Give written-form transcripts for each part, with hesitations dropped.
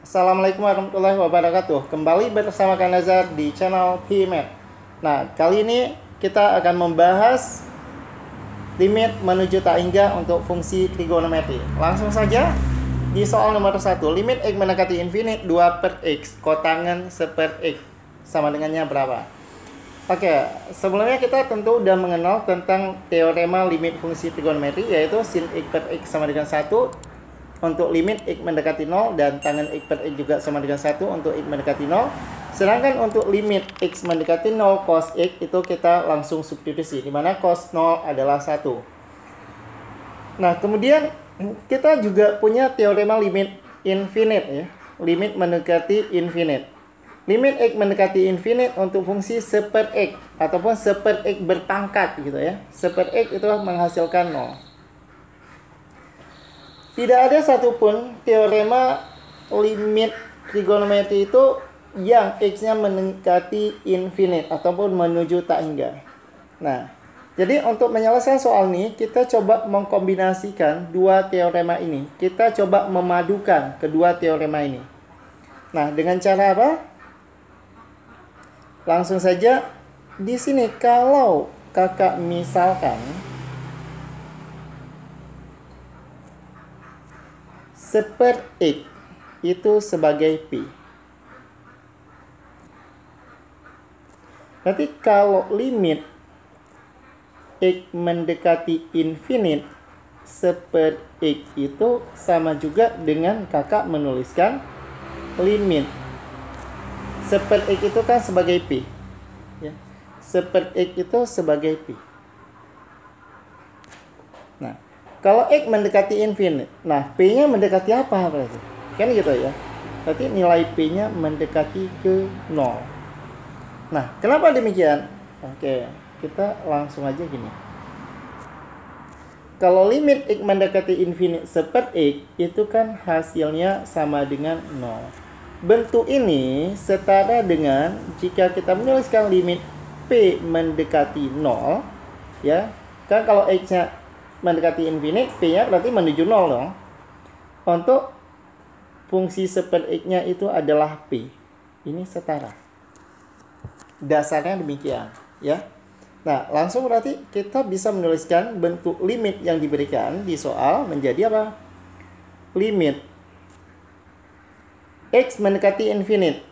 Assalamualaikum warahmatullahi wabarakatuh. Kembali bersama Kang Nazar di channel PMath. Nah, kali ini kita akan membahas limit menuju tak hingga untuk fungsi trigonometri. Langsung saja di soal nomor 1. Limit x mendekati infinite 2 per x kotangan 1 per x sama dengannya berapa? Oke, sebelumnya kita tentu udah mengenal tentang teorema limit fungsi trigonometri, yaitu sin x per x sama dengan 1 untuk limit x mendekati 0 dan tangan x per x juga sama dengan 1 untuk x mendekati 0. Sedangkan untuk limit x mendekati 0 cos x itu kita langsung substitusi, di mana cos 0 adalah 1. Nah, kemudian kita juga punya teorema limit infinite ya, limit mendekati infinite. Limit x mendekati infinite untuk fungsi 1 per x ataupun 1 per x berpangkat gitu ya. 1 per x itu menghasilkan 0. Tidak ada satupun teorema limit trigonometri itu yang x-nya mendekati infinite ataupun menuju tak hingga. Nah, jadi untuk menyelesaikan soal ini, kita coba mengkombinasikan dua teorema ini. Kita coba memadukan kedua teorema ini. Nah, dengan cara apa? Langsung saja di sini, kalau kakak misalkan 1 per x itu sebagai pi. Berarti kalau limit x mendekati infinite 1 per x itu sama juga dengan kakak menuliskan limit 1 per x itu kan sebagai pi ya. 1 per x itu sebagai pi. Nah, kalau x mendekati infinite, nah p-nya mendekati apa berarti? Kan gitu ya. Berarti nilai p-nya mendekati ke 0. Nah, kenapa demikian? Oke, kita langsung aja gini. Kalau limit x mendekati infinite 1 per x itu kan hasilnya sama dengan 0. Bentuk ini setara dengan jika kita menuliskan limit p mendekati 0 ya. Kan kalau x-nya mendekati infinite, p-nya berarti menuju 0 dong. Untuk fungsi 1 per x-nya itu adalah p. Ini setara. Dasarnya demikian, ya. Nah, langsung berarti kita bisa menuliskan bentuk limit yang diberikan di soal menjadi apa? Limit x mendekati infinite.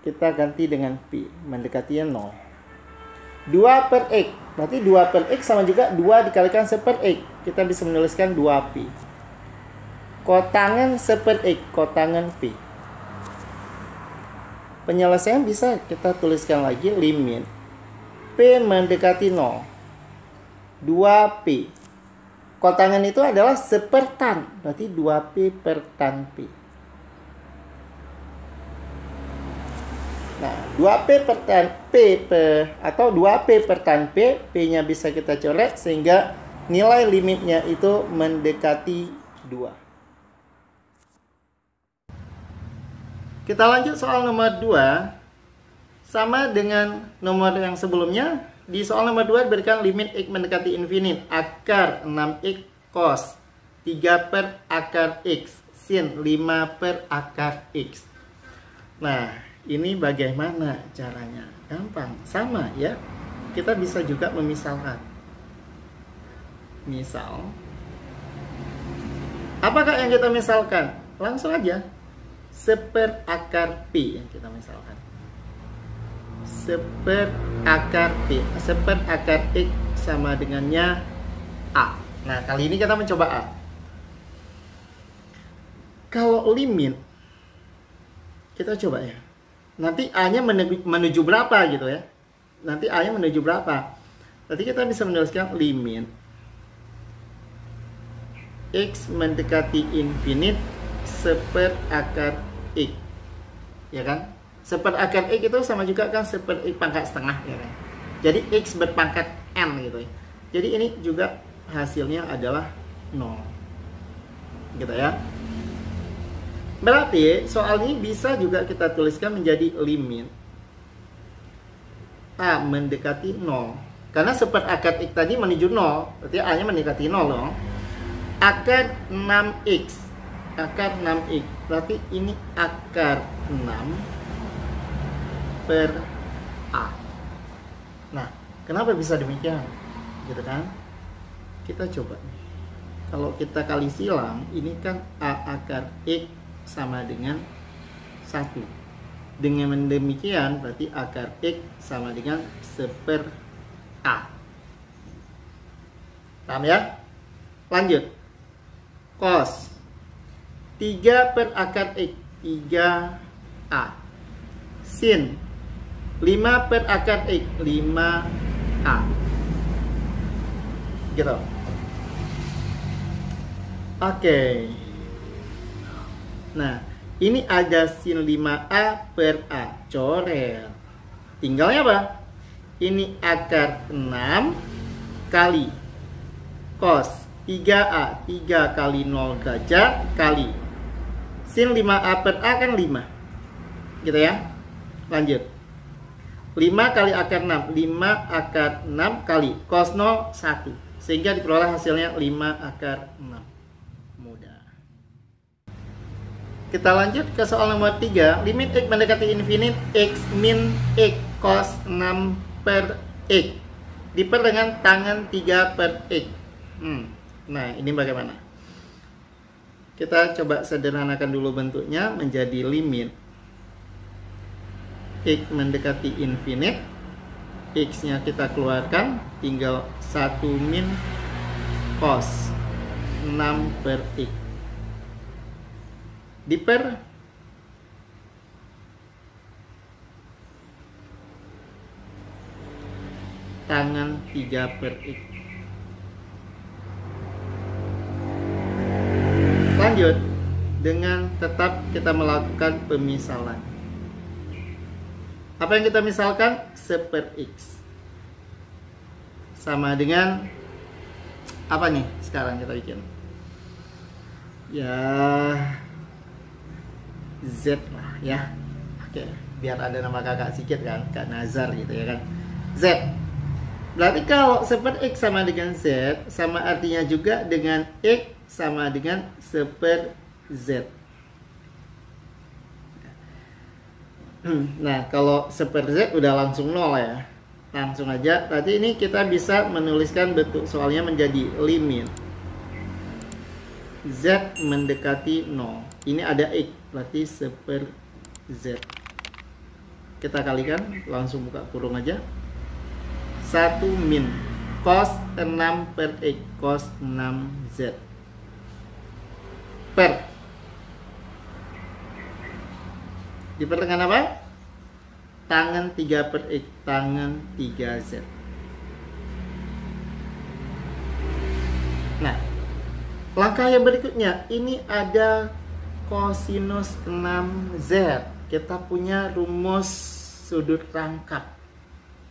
Kita ganti dengan p, mendekati 0. 2 per x. Berarti 2 per x sama juga 2 dikalikan 1 per x. Kita bisa menuliskan 2pi. Kotangan 1 per x, kotangan pi. Penyelesaian bisa kita tuliskan lagi limit p mendekati 0. 2pi. Kotangan itu adalah 1 per tan. Berarti 2pi per tan pi. Nah, 2p per tan p atau 2p per tan p, p-nya bisa kita coret sehingga nilai limitnya itu mendekati 2. Kita lanjut soal nomor 2. Sama dengan nomor yang sebelumnya, di soal nomor 2 diberikan limit x mendekati infinite akar 6x cos 3 per akar x sin 5 per akar x. Nah, ini bagaimana caranya? Gampang, sama ya. Kita bisa juga memisalkan. Misal, apakah yang kita misalkan? Langsung aja, 1 per akar pi yang kita misalkan. 1 per akar pi, 1 per akar x sama dengannya a. Nah, kali ini kita mencoba a. Kalau limit, kita coba ya. Nanti A-nya menuju berapa gitu ya. Nanti A-nya menuju berapa. Nanti kita bisa menuliskan limit x mendekati infinite 1 per akar x. Ya kan? 1 per akar x itu sama juga kan 1 per x pangkat setengah ya kan. Jadi x berpangkat n gitu ya. Jadi ini juga hasilnya adalah 0. Gitu ya. Berarti soal ini bisa juga kita tuliskan menjadi limit A mendekati 0. Karena 1 per akar x tadi menuju 0, berarti A nya mendekati 0 dong. Akar 6x akar 6x. Berarti ini akar 6 per A. Nah, kenapa bisa demikian? Gitu kan? Kita coba nih. Kalau kita kali silang, ini kan A akar X sama dengan 1. Dengan demikian, berarti akar X sama dengan 1/A. Paham ya? Lanjut. Cos 3 per akar X, 3A. Sin 5 per akar X, 5A. Gitu. Oke. Nah, ini ada sin 5A per A. Coret. Tinggalnya apa? Ini akar 6 kali cos 3A. 3 kali 0 derajat kali sin 5A per A kan 5. Gitu ya. Lanjut. 5 kali akar 6. 5 akar 6 kali cos 0 1. Sehingga diperoleh hasilnya 5 akar 6. Mudah. Kita lanjut ke soal nomor 3. Limit X mendekati infinite X min X cos 6 per X diper dengan tangan 3 per X. Nah, ini bagaimana? Kita coba sederhanakan dulu bentuknya menjadi limit X mendekati infinite. X-nya kita keluarkan, tinggal 1 min cos 6 per X diper tangan 3 per X. Lanjut dengan tetap kita melakukan pemisalan. Apa yang kita misalkan? 1/X sama dengan apa nih sekarang kita bikin? Ya Z lah ya. Oke, biar ada nama kakak sedikit kan, Kak Nazar gitu ya kan. Z. Berarti kalau 1/X sama dengan Z, sama artinya juga dengan X sama dengan 1/Z. Nah, kalau 1/Z udah langsung 0 ya. Langsung aja. Berarti ini kita bisa menuliskan bentuk soalnya menjadi limit Z mendekati 0. Ini ada X, berarti 1/Z. Kita kalikan, langsung buka kurung aja. 1 min cos 6 per X, cos 6Z per diper dengan apa? Tangan 3 per X, tangan 3Z. Nah, langkah yang berikutnya, ini ada kosinus 6Z. Kita punya rumus sudut rangkap.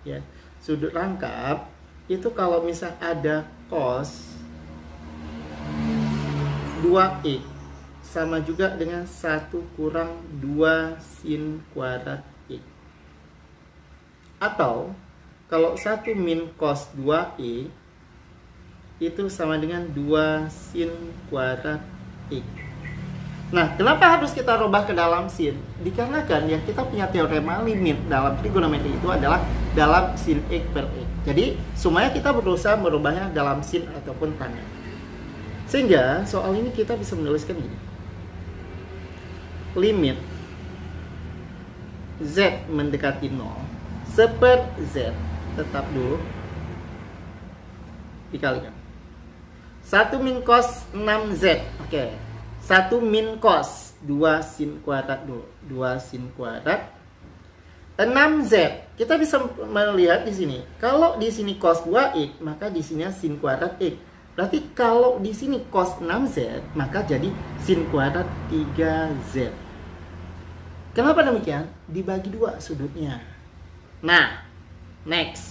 Ya, sudut rangkap itu kalau misal ada cos 2X sama juga dengan 1 kurang 2 sin kuadrat X. Atau kalau 1 min cos 2E itu sama dengan 2 sin kuadrat X. Nah, kenapa harus kita rubah ke dalam sin? Dikarenakan yang kita punya teorema limit dalam trigonometri itu adalah dalam sin X per X. Jadi, semuanya kita berusaha merubahnya dalam sin ataupun tangan. Sehingga soal ini kita bisa menuliskan gini. Limit Z mendekati 0 1/Z tetap dulu dikalikan 1 min cos 6Z. Oke. 1 min cos 2 sin kuadrat dulu. 2 sin kuadrat 6Z. Kita bisa melihat di sini. Kalau di sini cos 2X, maka di sini sin kuadrat X. Berarti kalau di sini cos 6Z, maka jadi sin kuadrat 3Z. Kenapa demikian? Dibagi 2 sudutnya. Nah, next.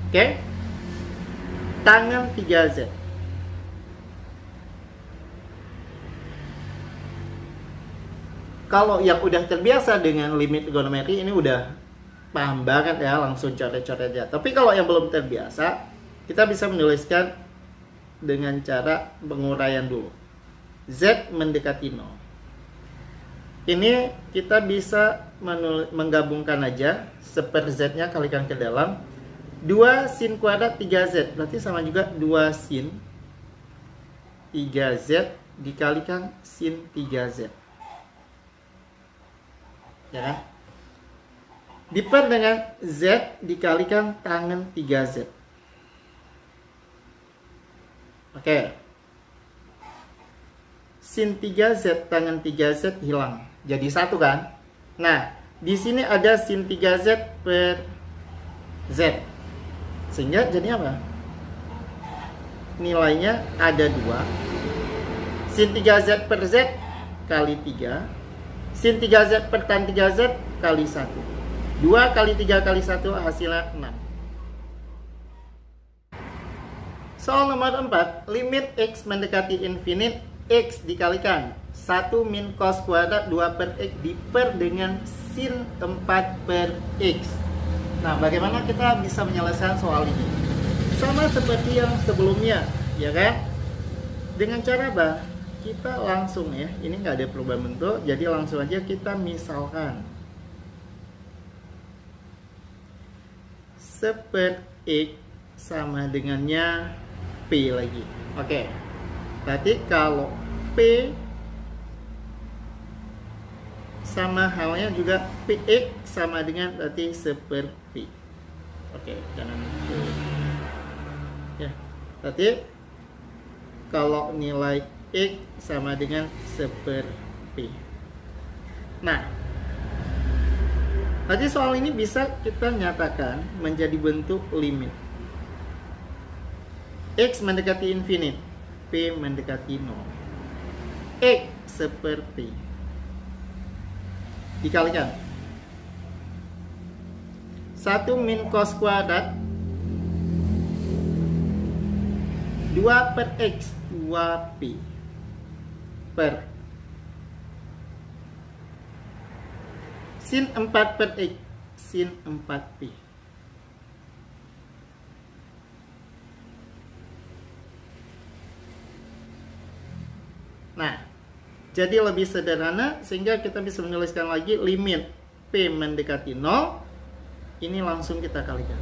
Oke. Tangan 3Z. Kalau yang udah terbiasa dengan limit trigonometri ini udah paham banget ya, langsung coret-coret aja. Tapi kalau yang belum terbiasa, kita bisa menuliskan dengan cara penguraian dulu. Z mendekati 0. Ini kita bisa menggabungkan aja, seper Z-nya kalikan ke dalam. 2 sin kuadrat 3Z, berarti sama juga 2 sin 3Z dikalikan sin 3Z. Ya. Diper dengan Z dikalikan tangen 3Z. Oke. Sin 3Z tangen 3Z hilang. Jadi 1 kan? Nah, di sini ada sin 3Z per Z. Sehingga jadi apa? Nilainya ada 2. Sin 3Z per Z kali 3. Sin 3Z per tan 3Z kali 1. 2 kali 3 kali 1 hasilnya 6. Soal nomor 4, limit X mendekati infinite, X dikalikan 1 min cos kuadrat 2 per X diper dengan sin 4 per X. Nah, bagaimana kita bisa menyelesaikan soal ini? Sama seperti yang sebelumnya, ya kan? Dengan cara apa? Kita langsung ya, ini nggak ada perubahan bentuk, jadi langsung aja kita misalkan seper X sama dengannya P lagi. Oke. Berarti kalau P sama halnya juga PX sama dengan berarti seper P. Oke, jangan ya. Berarti kalau nilai X sama dengan seper P. Nah, tadi soal ini bisa kita nyatakan menjadi bentuk limit. X mendekati infinite, P mendekati 0. X seperti dikalikan 1 min cos kuadrat 2 per X 2P per sin 4 per X sin 4P. Nah, jadi lebih sederhana sehingga kita bisa menuliskan lagi limit P mendekati 0. Ini langsung kita kalikan.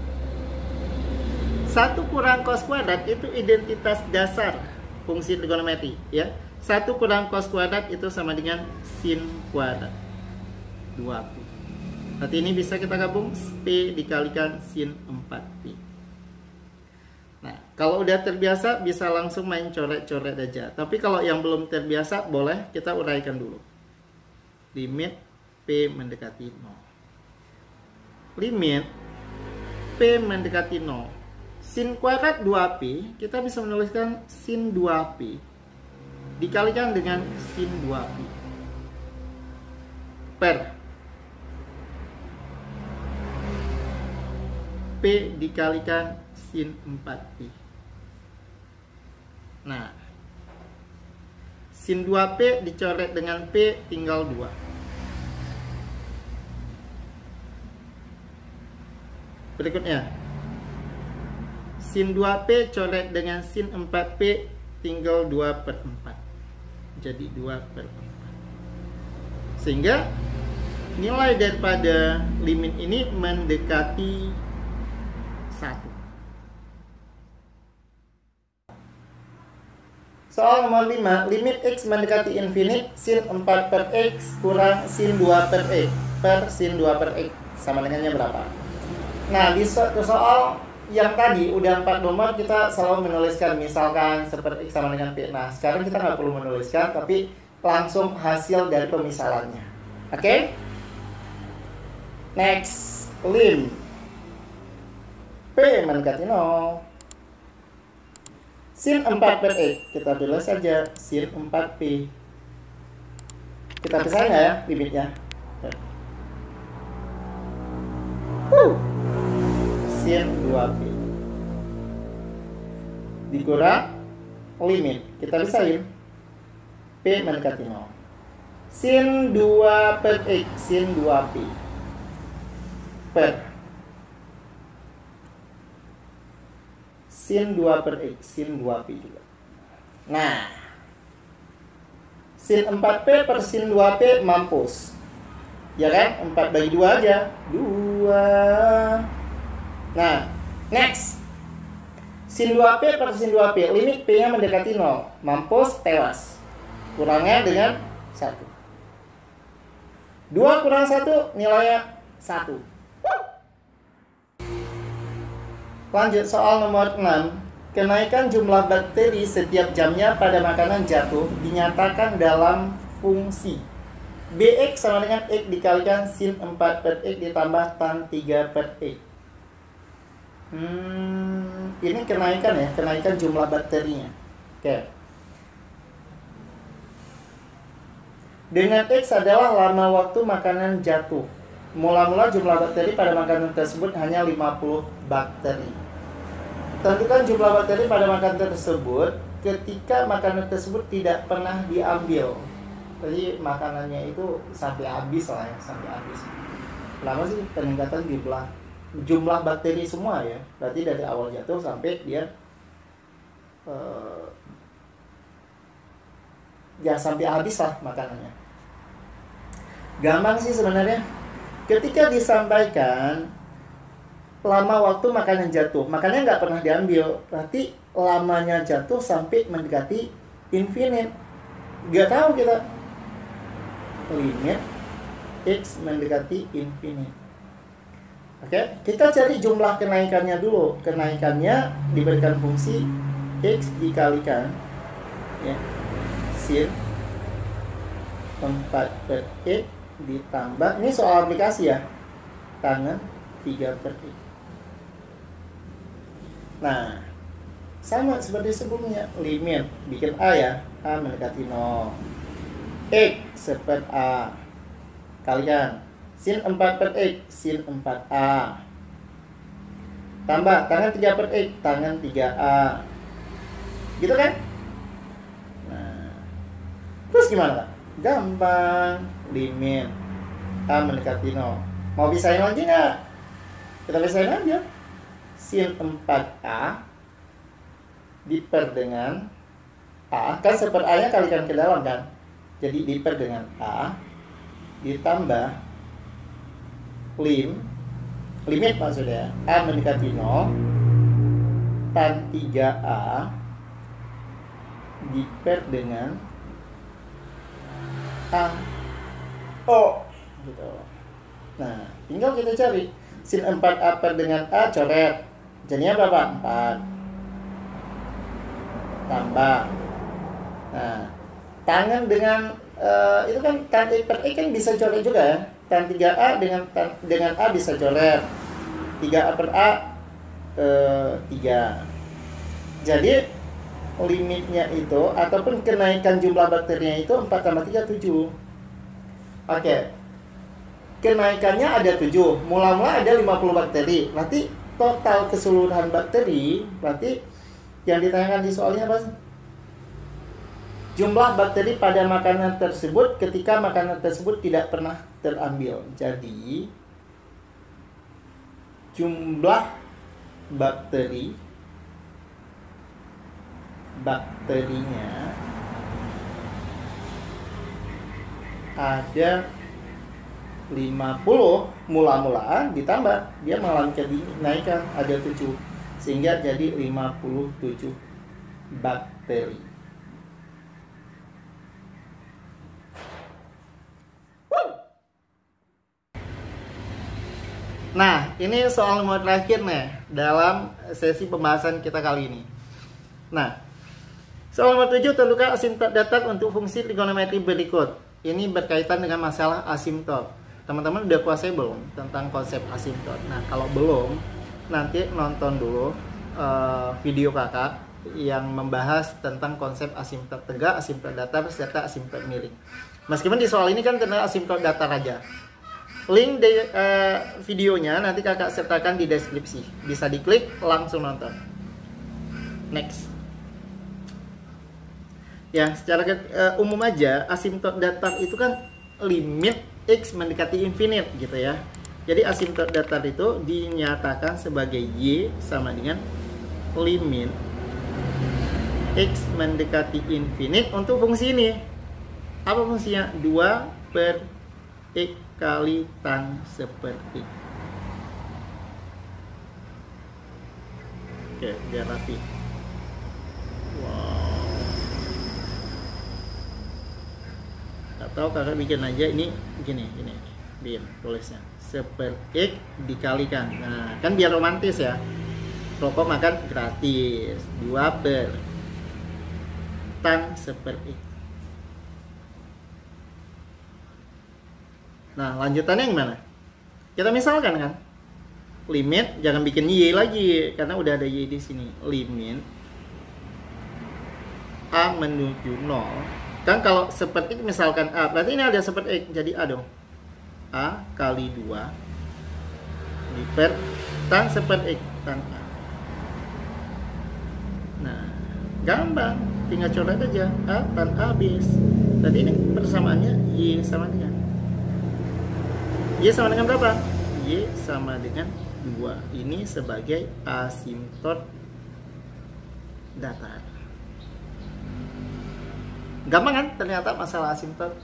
1 kurang cos kuadrat itu identitas dasar fungsi trigonometri, ya. 1 kurang cos kuadrat itu sama dengan sin kuadrat 2P. Berarti ini bisa kita gabung P dikalikan sin 4P. Nah, kalau udah terbiasa bisa langsung main coret-coret aja. Tapi kalau yang belum terbiasa boleh kita uraikan dulu. Limit P mendekati 0. Limit P mendekati 0. Sin kuadrat 2P, kita bisa menuliskan sin 2P dikalikan dengan sin 2P per P dikalikan sin 4P. Nah, sin 2P dicoret dengan P tinggal 2. Berikutnya, sin 2P coret dengan sin 4P tinggal 2 per 4. Jadi 2 per 4. Sehingga nilai daripada limit ini mendekati 1. Soal nomor 5, limit X mendekati infinite, sin 4 per X kurang sin 2 per X per sin 2 per X sama dengannya berapa? Nah, di suatu soal yang tadi udah 4 nomor kita selalu menuliskan misalkan seperti X sama dengan P. Nah, sekarang kita nggak perlu menuliskan tapi langsung hasil dari pemisalannya. Oke? Next, lim P mendekati 0. Sin 4 per X, kita tulis saja sin 4P. Kita pisahin nggak ya limitnya? Sin 2P dikurang limit, kita pisahin P mendekati 0. Sin 2 per X, sin 2P per sin 2 per X, sin 2P juga. Nah, sin 4P per sin 2P mampus. Ya kan? 4 bagi 2 aja. 2. Nah, next. Sin 2P per sin 2P. Limit P-nya mendekati 0. Mampus, tewas. Kurangnya dengan 1. 2 kurang 1, nilainya 1. Lanjut soal nomor 6. Kenaikan jumlah bakteri setiap jamnya pada makanan jatuh dinyatakan dalam fungsi Bx sama dengan X dikalikan sin 4 per X ditambah tan 3 per X. Ini kenaikan ya, kenaikan jumlah bakterinya. Oke. Dengan X adalah lama waktu makanan jatuh. Mula-mula jumlah bakteri pada makanan tersebut hanya 50 bakteri. Tentukan jumlah bakteri pada makanan tersebut ketika makanan tersebut tidak pernah diambil. Jadi makanannya itu sampai habis lah ya, sampai habis. Lama sih peningkatan jumlah bakteri semua ya. Berarti dari awal jatuh sampai dia ya sampai habis lah makanannya. Gampang sih sebenarnya. Ketika disampaikan lama waktu makanan jatuh, makannya nggak pernah diambil, berarti lamanya jatuh sampai mendekati infinite. Nggak tahu kita limit X mendekati infinite. Oke, kita cari jumlah kenaikannya dulu. Kenaikannya diberikan fungsi X dikalikan ya, sin 4 per X ditambah, ini soal aplikasi ya, tangan 3 per X. Nah, sama seperti sebelumnya, limit bikin A ya, A mendekati 0, X seper A kalikan sin 4 per X, sin 4A tambah tangan 3 per X, tangan 3A, gitu kan? Nah, terus gimana Pak? Gampang, limit A mendekati 0. Mau pisahin lagi nggak? Kita pisahin aja. Sin 4A diper dengan A, kan seper A nya kalikan ke dalam kan, jadi diper dengan A ditambah limit maksudnya A mendekati 0 tan 3A diper dengan A O gitu. Nah, tinggal kita cari sin 4A per dengan A, coret. Jadinya berapa? 4 tambah. Nah, tangan dengan itu kan tan X per X kan bisa coret juga ya. Tan 3A dengan A bisa coret. 3A per A 3. Jadi limitnya itu ataupun kenaikan jumlah bakterinya itu 4 tambah 3 7. Oke. Kenaikannya ada 7. Mula-mula ada 50 bakteri. Berarti total keseluruhan bakteri, berarti yang ditanyakan di soalnya apa sih? Jumlah bakteri pada makanan tersebut ketika makanan tersebut tidak pernah terambil. Jadi jumlah bakterinya ada 50 mula-mula ditambah dia mengalami kenaikan ada 7 sehingga jadi 57 bakteri. Nah, ini soal nomor terakhir nih dalam sesi pembahasan kita kali ini. Nah, soal nomor 7, tentukan asimtot datar untuk fungsi trigonometri berikut. Ini berkaitan dengan masalah asimtot. Teman-teman udah kuasai belum tentang konsep asimtot? Nah, kalau belum, nanti nonton dulu video kakak yang membahas tentang konsep asimtot tegak, asimtot datar, serta asimtot miring. Meskipun di soal ini kan tentang asimtot datar aja. Link videonya nanti kakak sertakan di deskripsi. Bisa diklik, langsung nonton. Next. Ya, secara umum aja, asimtot datar itu kan limit X mendekati infinite gitu ya. Jadi asimtot datar itu dinyatakan sebagai Y sama dengan limit X mendekati infinite untuk fungsi ini. Apa fungsinya? 2 per X kali tan seper X. Oke, biar rapi. Wow. Gak tahu, kakak bikin aja ini gini. Biar tulisnya seper X dikalikan. Nah, kan biar romantis ya. Rokok makan gratis. 2 per tan seper X. Nah, lanjutannya yang mana? Kita misalkan kan, limit, jangan bikin Y lagi karena udah ada Y di sini. Limit A menuju 0. Kan kalau seperti misalkan A, berarti ini ada seperti X, jadi A dong. A kali 2 diper tan seperti X tan A. Nah, gampang, tinggal coret aja. A tan A habis. Berarti ini persamaannya Y sama dengan Y sama dengan berapa? Y sama dengan 2. Ini sebagai asimtot datar. Gampang kan ternyata masalah asimtot.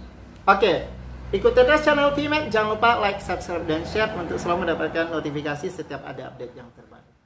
Oke, ikuti terus channel PMath. Jangan lupa like, subscribe, dan share untuk selalu mendapatkan notifikasi setiap ada update yang terbaru.